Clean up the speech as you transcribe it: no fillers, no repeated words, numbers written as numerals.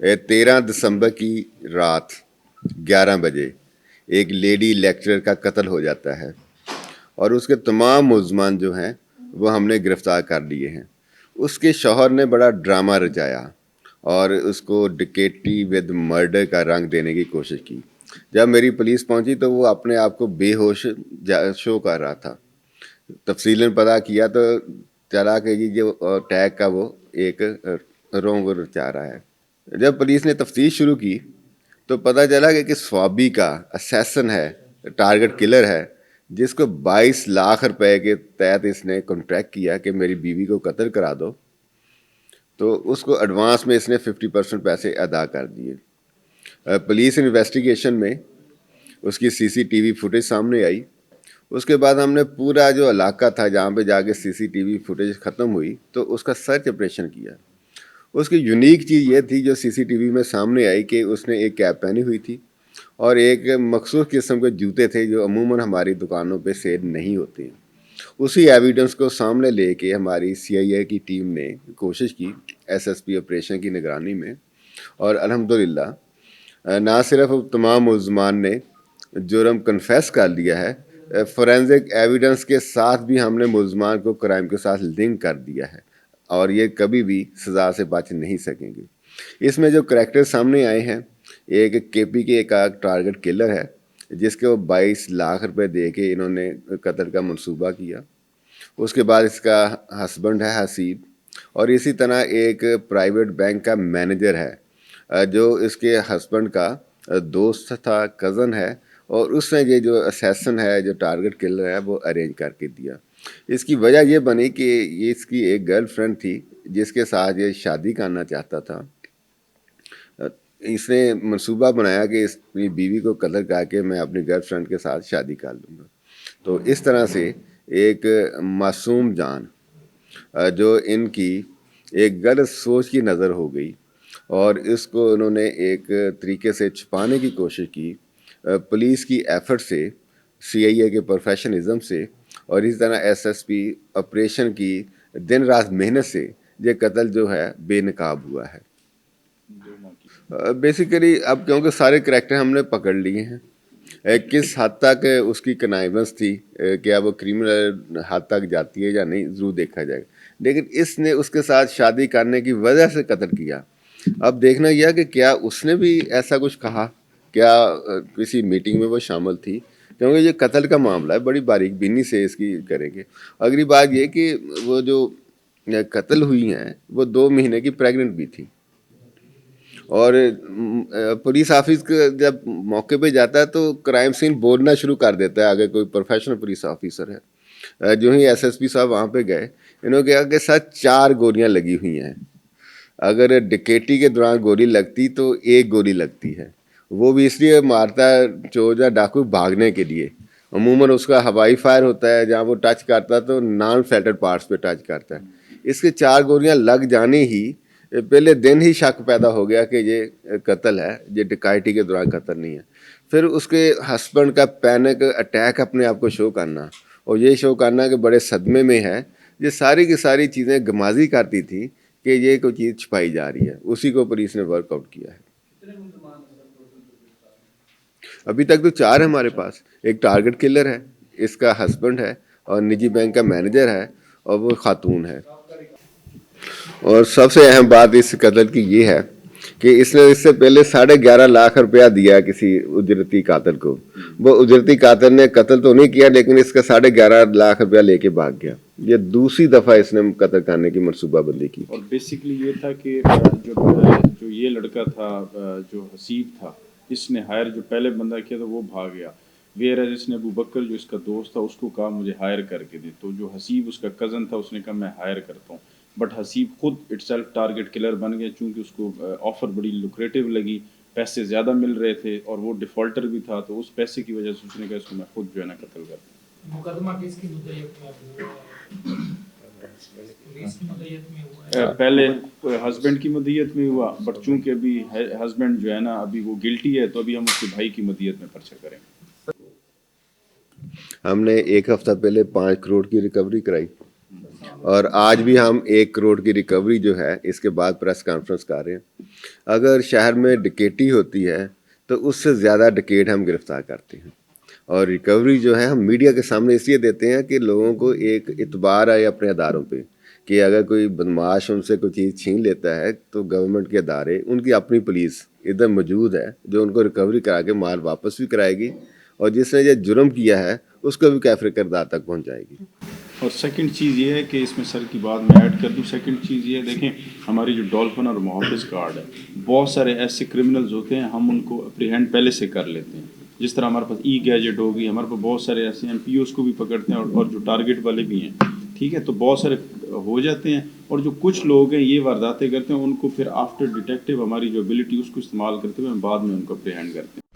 13 دسمبر کی رات 11 بجے ایک لیڈی لیکچرر کا قتل ہو جاتا ہے اور اس کے تمام ملزمان جو ہیں وہ ہم نے گرفتار کر لیے ہیں۔ اس کے شوہر نے بڑا ڈرامہ رچایا اور اس کو ڈکیٹی ود مرڈر کا رنگ دینے کی کوشش کی۔ جب میری پولیس پہنچی تو وہ اپنے آپ کو بے ہوش شو کر رہا تھا۔ تفصیلاً پتہ کیا تو چلا کہ یہ جو ٹیگ کا وہ ایک رونگ رچا رہا ہے۔ جب پولیس نے تفتیش شروع کی تو پتہ چلا کہ سوابی کا اسیسن ہے، ٹارگٹ کلر ہے، جس کو 22 لاکھ روپے کے تحت اس نے کنٹریکٹ کیا کہ میری بیوی کو قتل کرا دو، تو اس کو ایڈوانس میں اس نے 50% پیسے ادا کر دیے۔ پولیس انویسٹیگیشن میں اس کی سی سی ٹی وی فوٹیج سامنے آئی۔ اس کے بعد ہم نے پورا جو علاقہ تھا جہاں پہ جا کے سی سی ٹی وی فوٹیج ختم ہوئی تو اس کا سرچ آپریشن کیا۔ اس کی یونیک چیز یہ تھی جو سی سی ٹی وی میں سامنے آئی کہ اس نے ایک کیپ پہنی ہوئی تھی اور ایک مخصوص قسم کے جوتے تھے جو عموماً ہماری دکانوں پہ سیل نہیں ہوتے ہیں۔ اسی ایویڈنس کو سامنے لے کے ہماری سی آئی اے کی ٹیم نے کوشش کی ایس ایس پی آپریشن کی نگرانی میں، اور الحمدللہ نہ صرف تمام ملزمان نے جرم کنفیس کر لیا ہے، فورینزک ایویڈنس کے ساتھ بھی ہم نے ملزمان کو کرائم کے ساتھ لنک کر دیا ہے اور یہ کبھی بھی سزا سے بچ نہیں سکیں گے۔ اس میں جو کریکٹر سامنے آئے ہیں، ایک کے پی کے ایک ٹارگٹ کلر ہے جس کو 22 لاکھ روپے دے کے انہوں نے قتل کا منصوبہ کیا۔ اس کے بعد اس کا ہسبینڈ ہے حسیب، اور اسی طرح ایک پرائیویٹ بینک کا مینیجر ہے جو اس کے ہسبینڈ کا دوست تھا، کزن ہے، اور اس نے یہ جو اسیسن ہے، جو ٹارگٹ کلر ہے، وہ ارینج کر کے دیا۔ اس کی وجہ یہ بنی کہ یہ اس کی ایک گرل فرینڈ تھی جس کے ساتھ یہ شادی کرنا چاہتا تھا۔ اس نے منصوبہ بنایا کہ اپنی بیوی کو قتل کر کے میں اپنی گرل فرینڈ کے ساتھ شادی کر لوں گا۔ تو اس طرح سے ایک معصوم جان جو ان کی ایک غلط سوچ کی نظر ہو گئی اور اس کو انہوں نے ایک طریقے سے چھپانے کی کوشش کی، پولیس کی ایفرٹ سے، سی آئی اے کے پروفیشنزم سے، اور اسی طرح ایس ایس پی آپریشن کی دن رات محنت سے یہ قتل جو ہے بے نقاب ہوا ہے۔ بیسیکلی اب کیونکہ سارے کریکٹر ہم نے پکڑ لیے ہیں، کس حد تک اس کی کنائیونس تھی، کیا وہ کریمنل حد تک جاتی ہے یا نہیں، ضرور دیکھا جائے گا، لیکن اس نے اس کے ساتھ شادی کرنے کی وجہ سے قتل کیا۔ اب دیکھنا یہ کہ کیا اس نے بھی ایسا کچھ کہا، کیا کسی میٹنگ میں وہ شامل تھی، کیونکہ یہ قتل کا معاملہ ہے، بڑی باریک بینی سے اس کی کریں گے۔ اگلی بات یہ کہ وہ جو قتل ہوئی ہیں وہ 2 مہینے کی پریگننٹ بھی تھی، اور پولیس آفس جب موقع پہ جاتا ہے تو کرائم سین بولنا شروع کر دیتا ہے، اگر کوئی پروفیشنل پولیس آفیسر ہے۔ جو ہی ایس ایس پی صاحب وہاں پہ گئے، انہوں نے کہا کہ سر 4 گولیاں لگی ہوئی ہیں، اگر ڈکیٹی کے دوران گولی لگتی تو 1 گولی لگتی ہے، وہ بھی اس لیے مارتا ہے چور یا ڈاکو بھاگنے کے لیے، عموماً اس کا ہوائی فائر ہوتا ہے، جہاں وہ ٹچ کرتا ہے تو نان فلیٹڈ پارٹس پہ ٹچ کرتا ہے۔ اس کے 4 گولیاں لگ جانے ہی پہلے دن ہی شک پیدا ہو گیا کہ یہ قتل ہے، یہ ڈکیٹی کے دوران قتل نہیں ہے۔ پھر اس کے ہسبینڈ کا پینک اٹیک اپنے آپ کو شو کرنا اور یہ شو کرنا کہ بڑے صدمے میں ہے، یہ ساری کی ساری چیزیں گمازی کرتی تھی کہ یہ کوئی چیز چھپائی جا رہی ہے، اسی کو پولیس نے ورک آؤٹ کیا ہے۔ ابھی تک تو 4 ہے ہمارے پاس، ایک ٹارگٹ کلر ہے، اس کا ہسبینڈ ہے، اور نجی بینک کا مینیجر ہے، اور وہ خاتون ہے۔ اور سب سے اہم بات اس قتل کی یہ ہے کہ اس نے اس سے پہلے 11.5 لاکھ روپیہ دیا کسی اجرتی قاتل کو۔ وہ اجرتی قاتل نے قتل تو نہیں کیا لیکن اس کا 11.5 لاکھ روپیہ لے کے بھاگ گیا۔ یہ دوسری دفعہ اس نے قتل کرنے کی منصوبہ بندی کی۔ اور بیسیکلی یہ تھا کہ جو یہ لڑکا تھا جو حسیب تھا، اس نے ہائر جو پہلے بندہ کیا تھا وہ بھاگ گیا، ویئر ایز اس نے ابو بکر جو اس کا دوست تھا اس کو کہا مجھے ہائر کر کے دے، تو جو حسیب اس کا کزن تھا اس نے کہا میں ہائر کرتا ہوں، بٹ حسیب خود اٹ سیلف ٹارگٹ کلر بن گیا چونکہ اس کو آفر بڑی لوکریٹو لگی، پیسے زیادہ مل رہے تھے اور وہ ڈیفالٹر بھی تھا، تو اس پیسے کی وجہ سے اس نے کہا اس کو میں خود جو ہے نا قتل کر دوں۔ مقدمہ کس کی مدعیت میں پہلے ہسبینڈ کی مدیت میں ہوا، بٹ چونکہ ابھی ہسبینڈ جو ہے نا ابھی وہ گلٹی ہے تو ابھی ہم اس کے بھائی کی مدیت میں پرچہ کریں گے۔ ہم نے 1 ہفتہ پہلے 5 کروڑ کی ریکوری کرائی۔ اور آج بھی ہم 1 کروڑ کی ریکوری جو ہے اس کے بعد پریس کانفرنس کر رہے ہیں. اگر شہر میں ڈکیٹی ہوتی ہے تو اس سے زیادہ ڈکیٹ ہم گرفتار کرتے ہیں, اور ریکوری جو ہے ہم میڈیا کے سامنے اس لیے دیتے ہیں کہ لوگوں کو ایک اعتبار آئے اپنے اداروں پہ کہ اگر کوئی بدماش ان سے کوئی چیز چھین لیتا ہے تو گورنمنٹ کے ادارے, ان کی اپنی پولیس ادھر موجود ہے جو ان کو ریکوری کرا کے مال واپس بھی کرائے گی, اور جس نے یہ جرم کیا ہے اس کو بھی کیفر کردار تک پہنچائے گی. اور سیکنڈ چیز یہ ہے کہ اس میں سر کی بات میں ایڈ کر دوں, سیکنڈ چیز یہ ہے دیکھیں ہماری جو ڈولفن اور محافظ کارڈ ہے, بہت سارے ایسے کرمنلز ہوتے ہیں ہم ان کو اپریہینڈ پہلے سے کر لیتے ہیں. جس طرح ہمارے پاس ای گیجٹ ہوگی, ہمارے پاس بہت سارے ایسے ہیں پی اوز کو بھی پکڑتے ہیں اور جو ٹارگیٹ والے بھی ہیں, ٹھیک ہے, تو بہت سارے ہو جاتے ہیں. اور جو کچھ لوگ ہیں یہ وارداتیں کرتے ہیں ان کو پھر آفٹر ڈیٹیکٹیو ہماری جو ابیلٹی اس کو استعمال کرتے ہوئے بعد میں ان کو اپریہینڈ کرتے ہیں.